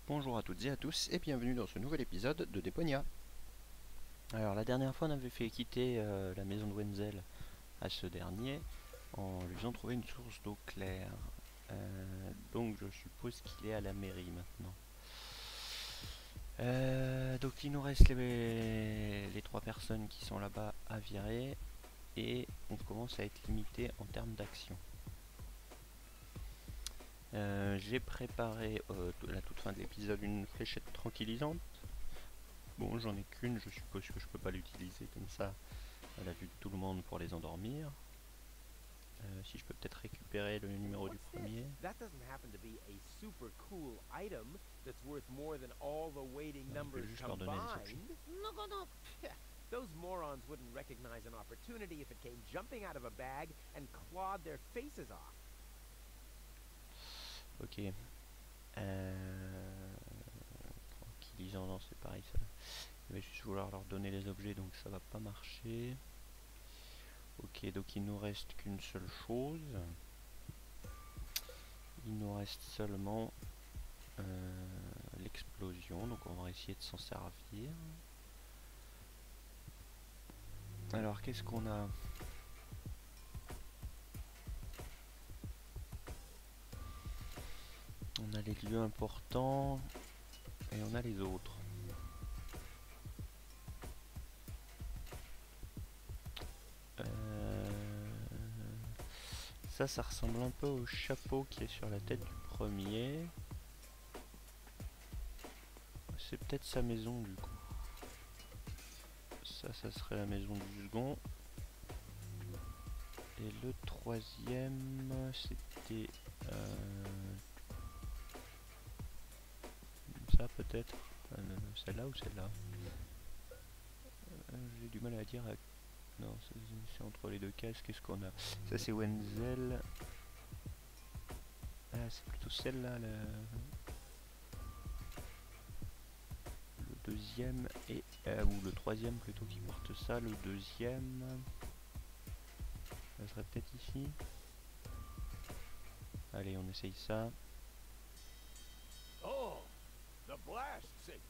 Bonjour à toutes et à tous et bienvenue dans ce nouvel épisode de Deponia. Alors la dernière fois on avait fait quitter la maison de Wenzel à ce dernier en lui faisant trouver une source d'eau claire. Donc je suppose qu'il est à la mairie maintenant. Donc il nous reste les trois personnes qui sont là-bas à virer et on commence à être limité en termes d'action. J'ai préparé à la toute fin de l'épisode une fléchette tranquillisante. Bon, j'en ai qu'une, je suppose que je peux pas l'utiliser comme ça à la vue de tout le monde pour les endormir. Si je peux peut-être récupérer le numéro du premier. That doesn't happen to be a super cool item that's worth more than all the waiting numbers combined. Those morons wouldn't recognize an opportunity if it came jumping out of a bag and clawed their faces off. Ok. Tranquillisant, non, c'est pareil ça. Je vais juste vouloir leur donner les objets donc ça va pas marcher. Ok, donc il nous reste qu'une seule chose. Il nous reste seulement l'explosion, donc on va essayer de s'en servir. Alors qu'est-ce qu'on a? On a les lieux importants et on a les autres. Ça ressemble un peu au chapeau qui est sur la tête du premier. C'est peut-être sa maison du coup. Ça serait la maison du second. Et le troisième, c'était ça peut-être. Celle-là ou celle-là. J'ai du mal à dire. Non, c'est entre les deux cases. Qu'est-ce qu'on a? Ça c'est Wenzel. Ah, c'est plutôt celle-là. Le deuxième et ou le troisième plutôt qui porte ça. Le deuxième, ça serait peut-être ici. Allez, on essaye ça. Oh, the blast signal.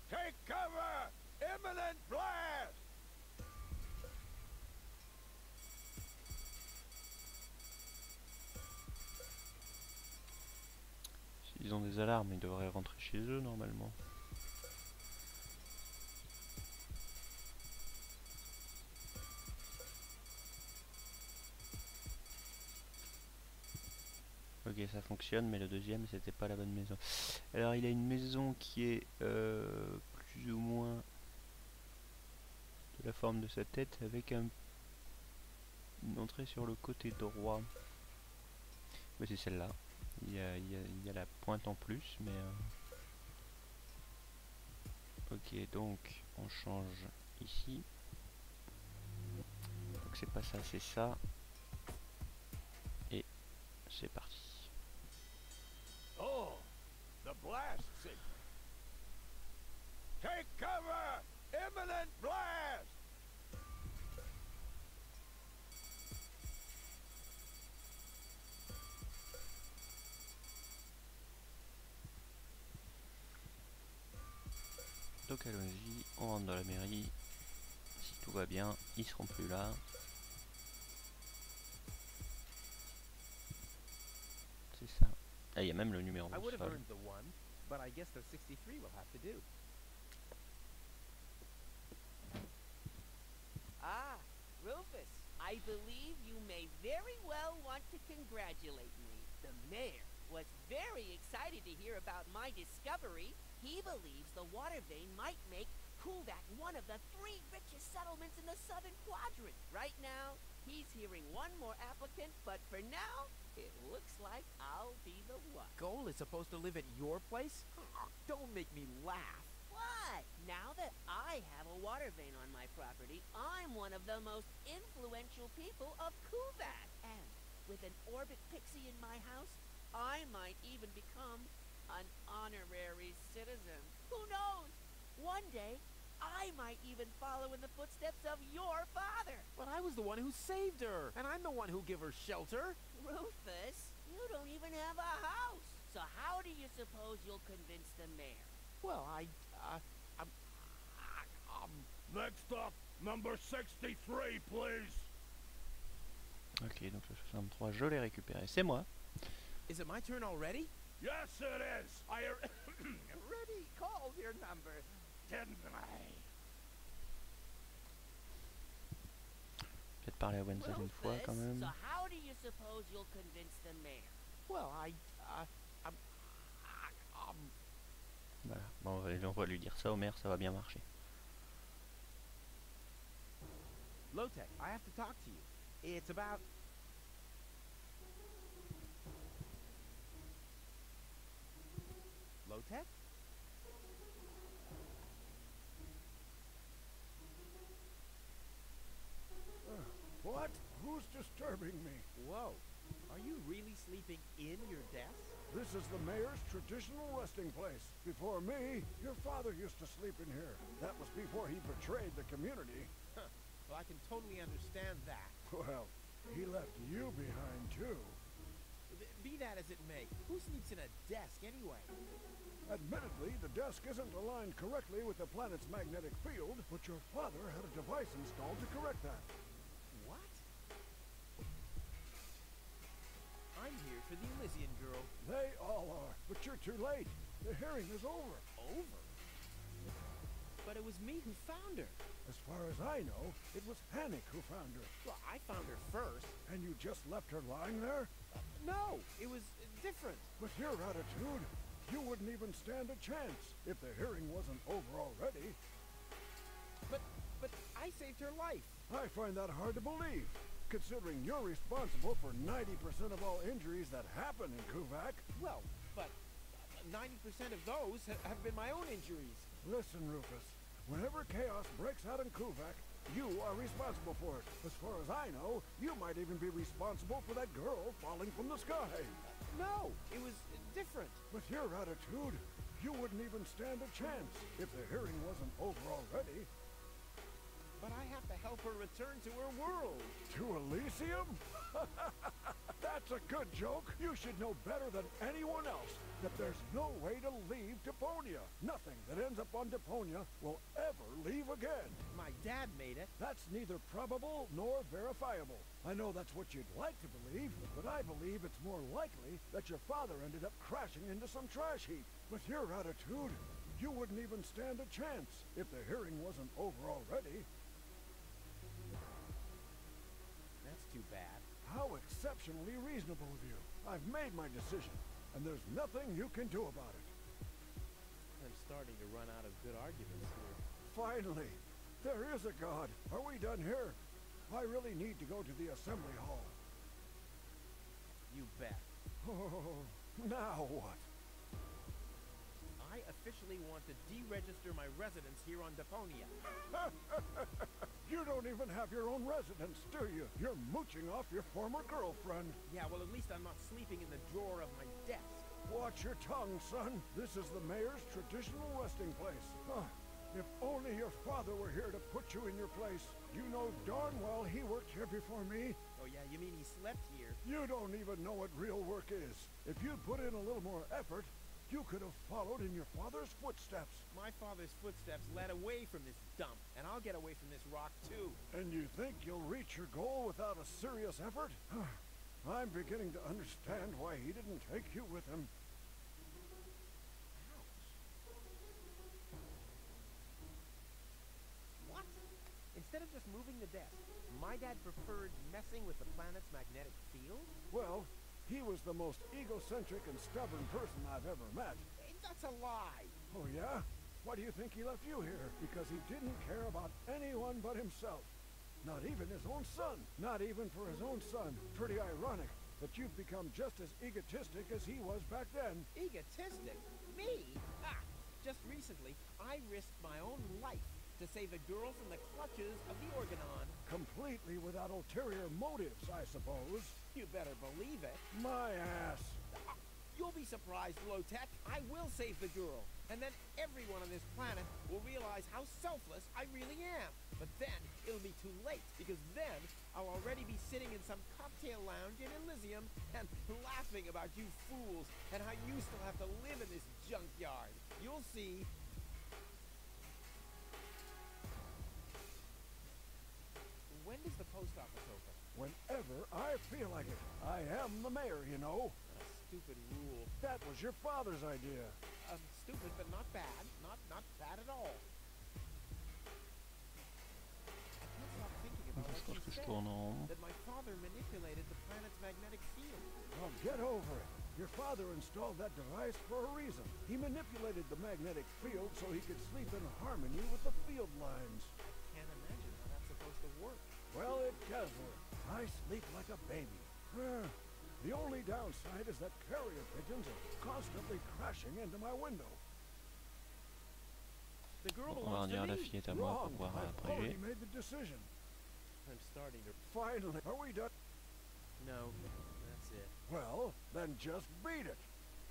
Take cover! Imminent blast! S'ils ont des alarmes, ils devraient rentrer chez eux normalement. Ok, ça fonctionne, mais le deuxième, c'était pas la bonne maison. Alors, il a une maison qui est plus ou moins de la forme de sa tête, avec une entrée sur le côté droit. Mais c'est celle-là. Il y a la pointe en plus, mais... Ok, donc, on change ici. Donc c'est pas ça, c'est ça. Et c'est parti. Oh, the blast signal. Take cover! Imminent blast! Donc allons-y, on rentre dans la mairie. Si tout va bien, ils seront plus là. C'est ça. Ah, il y a même le numéro. I would have earned the one, but I guess the 63 will have to do. Ah, Rufus, I believe you may very well want to congratulate me. The mayor was very excited to hear about my discovery. He believes the water vein might make Kuvak one of the 3 richest settlements in the southern quadrant. Right now, he's hearing one more applicant, but for now, it looks like I'll be the one. Goal is supposed to live at your place? Oh, don't make me laugh. What? Now that I have a water vein on my property, I'm one of the most influential people of Kuvak. And with an orbit pixie in my house, I might even become an honorary citizen. Who knows? One day, I might even follow in the footsteps of your father. But I was the one who saved her, and I'm the one who gave her shelter. Rufus, you don't even have a house. So how do you suppose you'll convince the mayor? Well, Next up, number 63, please. Ok, donc le 63, je l'ai récupéré. C'est moi. is it my turn already? Yes, it is. I Already called your number. didn't I? Peut-être parler à Wenzel une fois quand même. So how do you suppose you'll convince the mayor? Well, Voilà. Bon, on va lui dire ça au maire, ça va bien marcher. Lotek, I have to talk to you. It's about... Lotek? What? Who's disturbing me? Whoa. Are you really sleeping in your desk? This is the mayor's traditional resting place. Before me, your father used to sleep in here. That was before he betrayed the community. Huh. Well, I can totally understand that. Well, he left you behind, too. Be that as it may, who sleeps in a desk anyway? Admittedly, the desk isn't aligned correctly with the planet's magnetic field, but your father had a device installed to correct that. What? I'm here for the Elysian girl. They all are, but you're too late. The hearing is over. Over? But it was me who found her. As far as I know, it was Hannick who found her. Well, I found her first. And you just left her lying there? No, it was different. With your attitude, you wouldn't even stand a chance if the hearing wasn't over already. But I saved her life. I find that hard to believe, considering you're responsible for 90% of all injuries that happen in Kuvak. Well, but 90% of those have been my own injuries. Listen, Rufus, whenever chaos breaks out in Kuvak, you are responsible for it. As far as I know, you might even be responsible for that girl falling from the sky. No, it was different. With your attitude, you wouldn't even stand a chance if the hearing wasn't over already. But I have to help her return to her world. To Elysium? That's a good joke. You should know better than anyone else that there's no way to leave Deponia. Nothing that ends up on Deponia will ever leave again. My dad made it. That's neither probable nor verifiable. I know that's what you'd like to believe, but I believe it's more likely that your father ended up crashing into some trash heap. With your attitude, you wouldn't even stand a chance if the hearing wasn't over already. That's too bad. How exceptionally reasonable of you. I've made my decision, and there's nothing you can do about it. I'm starting to run out of good arguments here. Finally, there is a God. Are we done here? I really need to go to the assembly hall. You bet. Oh, now what? I officially want to deregister my residence here on Deponia. You don't even have your own residence, do you? You're mooching off your former girlfriend. Yeah, well, at least I'm not sleeping in the drawer of my desk. Watch your tongue, son. This is the mayor's traditional resting place. Huh. If only your father were here to put you in your place. You know darn well he worked here before me. Oh yeah, you mean he slept here? You don't even know what real work is. If you'd put in a little more effort, you could have followed in your father's footsteps. My father's footsteps led away from this dump, and I'll get away from this rock too. And you think you'll reach your goal without a serious effort? I'm beginning to understand why he didn't take you with him. What? Instead of just moving the desk, my dad preferred messing with the planet's magnetic field? Well, he was the most egocentric and stubborn person I've ever met. Hey, that's a lie. Oh yeah? Why do you think he left you here? Because he didn't care about anyone but himself. Not even his own son. Not even for his own son. Pretty ironic that you've become just as egotistic as he was back then. Egotistic? Me? Ha! Just recently, I risked my own life to save a girl from the clutches of the Organon. Completely without ulterior motives, I suppose. You better believe it. My ass. You'll be surprised, Low-Tech. I will save the girl. And then everyone on this planet will realize how selfless I really am. But then it'll be too late, because then I'll already be sitting in some cocktail lounge in Elysium and laughing about you fools and how you still have to live in this junkyard. You'll see. When does the post office open? Whenever I feel like it. I am the mayor, you know. A stupid rule. That was your father's idea. Stupid, but not bad. Not bad at all. I can't stop thinking about what you said. That my father manipulated the planet's magnetic field. Well, get over it. Your father installed that device for a reason. He manipulated the magnetic field so he could sleep in harmony with the field lines. I can't imagine how that's supposed to work. Well, it does work. I sleep like a baby. The only downside is that carrier pigeons are constantly crashing into my window. The girl On va dire à la fillette à moi pour pouvoir abréger. Made the decision. I'm starting to. Finally, are we done? No, that's it. Well, then just beat it.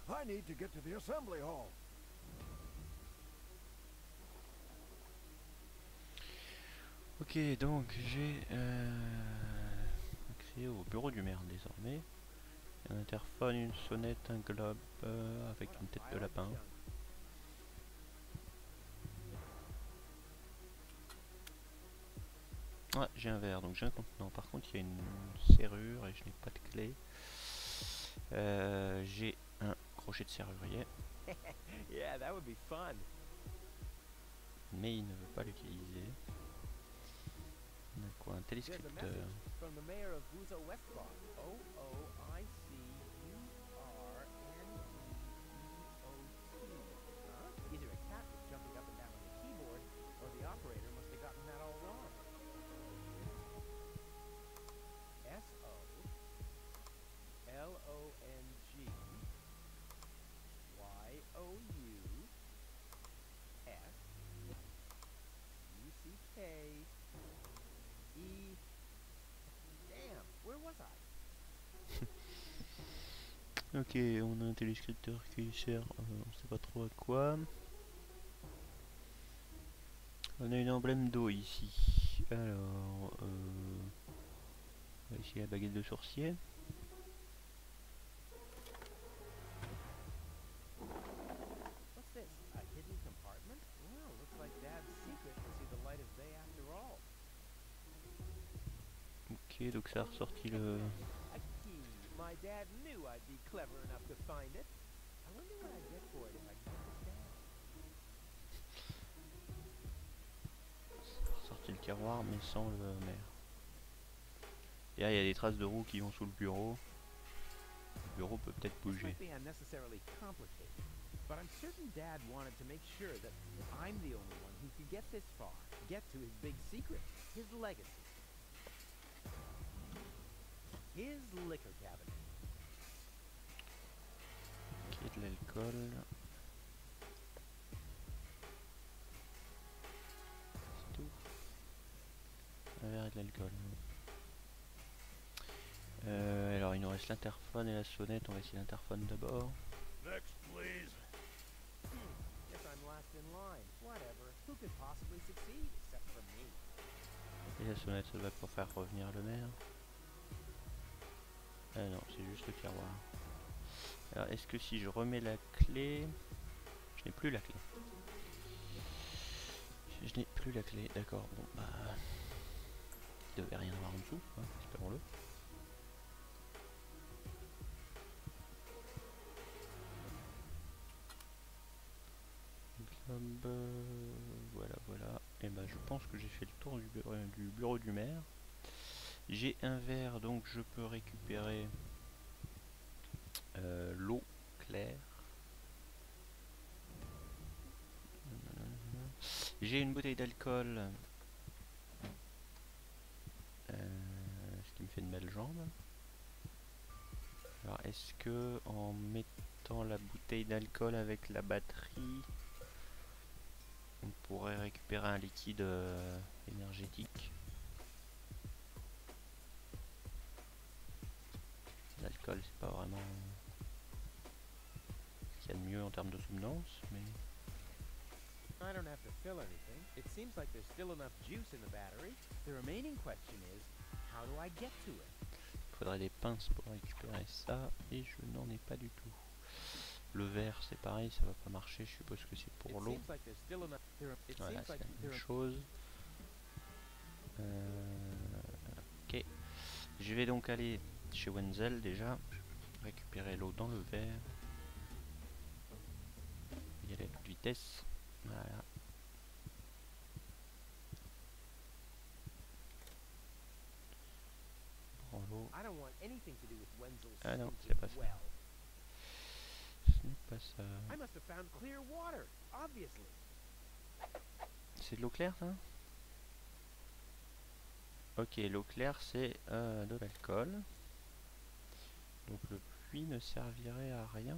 I need to get to the assembly hall. Ok, donc j'ai accès au bureau du maire désormais. Un interphone, une sonnette, un globe avec une tête de lapin. Ah, j'ai un verre, donc j'ai un contenant. Par contre, il y a une serrure et je n'ai pas de clé. J'ai un crochet de serrurier. Yeah, that would be fun. Mais il ne veut pas l'utiliser. On a quoi? Un téléscripteur. From the mayor of vous, êtes. Huh? Either a cat was jumping up and down on the keyboard, or the operator must have gotten that all wrong. S-O-L-O-N-G-Y-O-U-S-U-C-K-E. Damn, where was I? Ok, on a un téléscripteur qui sert, on sait pas trop à quoi. On a une emblème d'eau ici. Alors, ici la baguette de sorcier. What's this? A hidden compartment? Well, looks like Dad's secret to see the light of day after all. Ok, donc ça a ressorti le... A key. My dad knew I'd be clever enough to find it. I wonder what I'd get for it if I get this dad. Sorti le tiroir mais sans le maire. Et là il y a des traces de roues qui vont sous le bureau. Le bureau peut peut-être bouger. This might be unnecessarily complicated, but I'm certain Dad wanted to make sure that I'm the only one who could get this far, get to his big secret, his legacy. His liquor cabinet. Ok, de l'alcool. C'est tout. Un verre et de l'alcool. Alors il nous reste l'interphone et la sonnette. On va essayer l'interphone d'abord. Next, please. Guess I'm last in line. Whatever. Who could possibly succeed except for me? Et la sonnette, ça va pour faire revenir le maire. Ah non, c'est juste le tiroir. Alors est-ce que si je remets la clé... Je n'ai plus la clé. Je n'ai plus la clé, d'accord. Bon bah... Il devait rien avoir en dessous, hein, espérons-le. Voilà, voilà. Et ben je pense que j'ai fait le tour du bureau du maire. J'ai un verre, donc je peux récupérer l'eau claire. J'ai une bouteille d'alcool, ce qui me fait de belles jambes. Alors est-ce que en mettant la bouteille d'alcool avec la batterie, on pourrait récupérer un liquide énergétique? L'alcool c'est pas vraiment... mieux en termes de soutenance, mais... I don't have to fill anything. It seems like there's still enough juice in the battery. The remaining question is, how do I get to it? Il faudrait des pinces pour récupérer ça, et je n'en ai pas du tout. Le verre, c'est pareil, ça va pas marcher, je suppose que c'est pour l'eau. Voilà, c'est la même chose. Ok. Je vais donc aller chez Wenzel déjà, récupérer l'eau dans le verre. Y aller à toute vitesse. Voilà. Prends l'eau. Ah non, c'est pas ça. Ce n'est pas ça. C'est de l'eau claire, ça? Ok, l'eau claire, c'est de l'alcool. Donc le puits ne servirait à rien.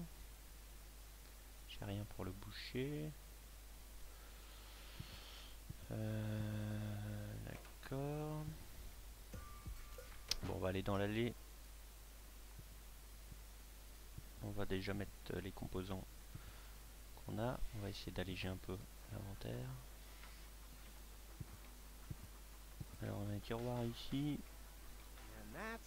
J'ai rien pour le boucher. D'accord. Bon, on va aller dans l'allée. On va déjà mettre les composants qu'on a. On va essayer d'alléger un peu l'inventaire. Alors on a un tiroir ici. Là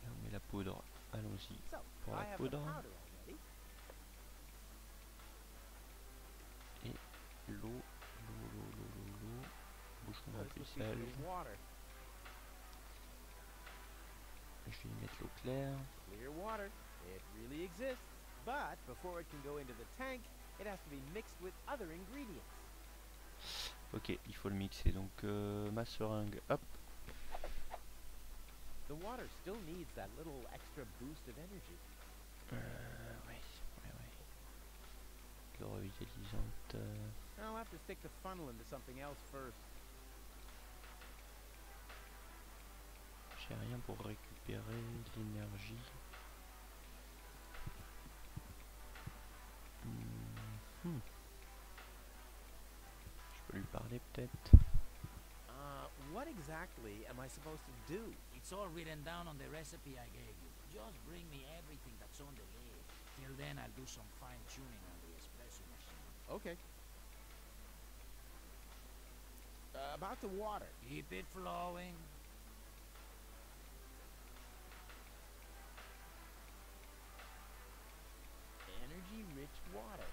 on met la poudre. Allons-y pour la poudre. Et l'eau. Bouchon la pucelle. Je vais y mettre l'eau claire. Ok, il faut le mixer. Donc ma seringue, hop. Oui. L'eau revitalisante. J'ai rien pour récupérer l'énergie. Je peux lui parler peut-être. What exactly am I supposed to do? It's all written down on the recipe I gave you. Just bring me everything that's on the list. Till then, I'll do some fine-tuning on the espresso machine. Okay. About the water. Keep it flowing. Energy-rich water.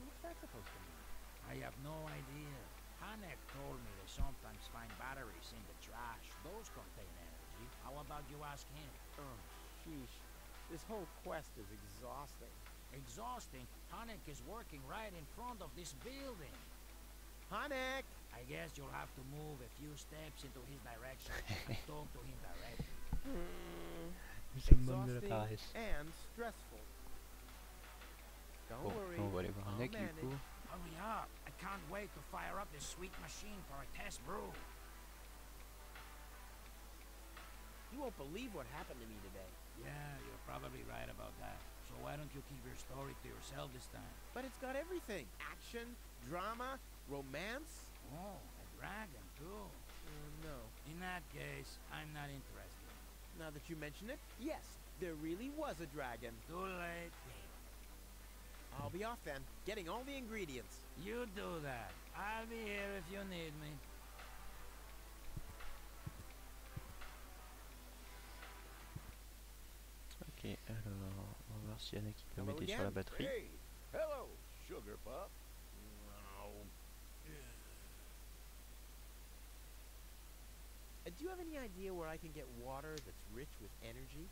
What's that supposed to mean? I have no idea. Hanek told me they sometimes find batteries in the trash. Those contain energy. How about you ask him? Oh, sheesh. This whole quest is exhausting. Exhausting? Hanek is working right in front of this building. Hanek! I guess you'll have to move a few steps into his direction and talk to him directly. Exhausting and stressful. Don't worry. On va aller voir Hanek du coup. Hurry up! I can't wait to fire up this sweet machine for a test brew. You won't believe what happened to me today. Yeah, you're probably right about that. So why don't you keep your story to yourself this time? But it's got everything. Action, drama, romance. Oh, a dragon too. No. In that case, I'm not interested. Now that you mention it, yes, there really was a dragon. Too late. I'll be off then, getting all the ingredients. You do that. I'll be here if you need me. Ok, alors, on va voir si Hanek peut m'aider sur la batterie. Hey, hello, sugar pup. Do you have any idea where I can get water that's rich with energy?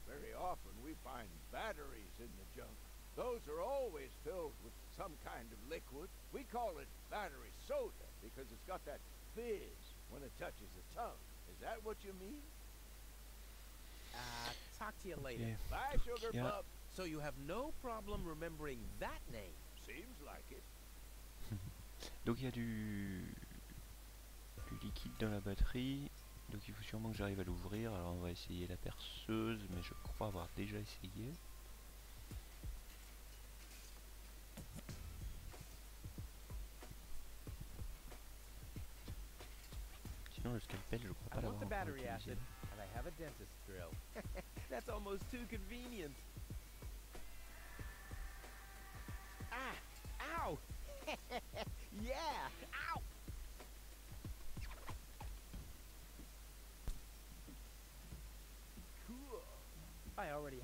Very often we find batteries in the junk. Those are always filled with some kind of liquid. We call it battery soda because it's got that fizz when it touches the tongue. Is that what you mean? Talk to you later. Okay. Bye, sugar pup. So you have no problem remembering that name? Seems like it. Donc il y a du liquide dans la batterie. Donc il faut sûrement que j'arrive à l'ouvrir. Alors on va essayer la perceuse, mais je crois avoir déjà essayé. Sinon le scalpel, je crois pas l'avoir encore utilisé. And I have a dentist drill. That's almost too convenient.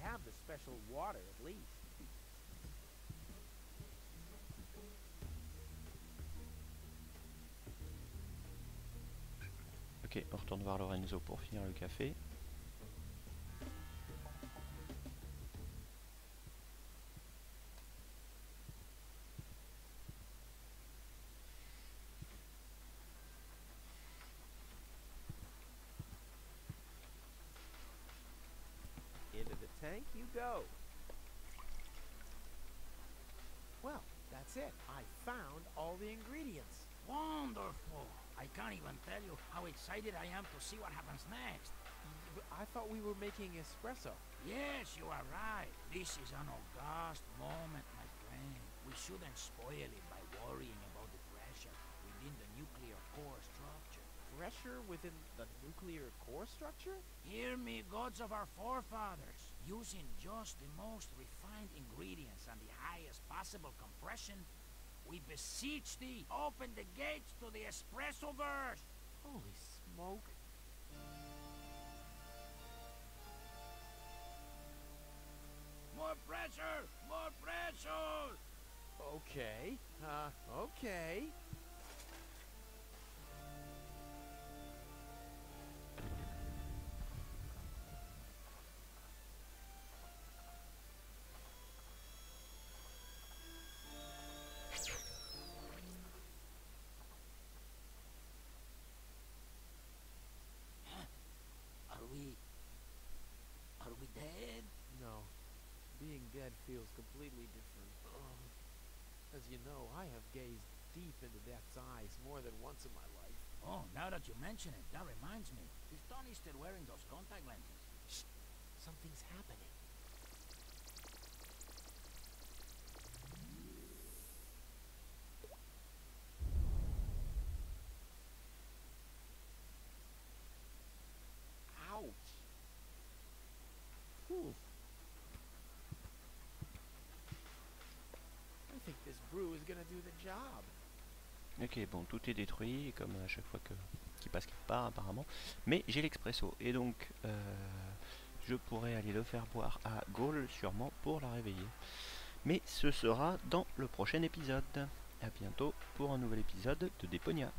have the special water at least. Ok, on retourne voir Lorenzo pour finir le café. Into the tank you go. Well, that's it. I found all the ingredients. Wonderful! I can't even tell you how excited I am to see what happens next. But I thought we were making espresso. Yes, you are right. This is an august moment, my friend. We shouldn't spoil it by worrying about the pressure within the nuclear core structure. Pressure within the nuclear core structure? Hear me, gods of our forefathers. Using just the most refined ingredients and the highest possible compression, we beseech thee, open the gates to the espresso-verse! Holy smoke. More pressure! More pressure! Okay. Okay. Are we dead? No. Being dead feels completely different. As you know, I have gazed deep into death's eyes more than once in my life. Oh, now that you mention it, that reminds me. Is Tony still wearing those contact lenses? Shh! Something's happening. Ouch! Whew. I think this brew is gonna do the job. Ok, bon, tout est détruit, comme à chaque fois qu'il passe quelque part apparemment. Mais j'ai l'expresso, et donc je pourrais aller le faire boire à Gaulle sûrement pour la réveiller. Mais ce sera dans le prochain épisode. A bientôt pour un nouvel épisode de Deponia.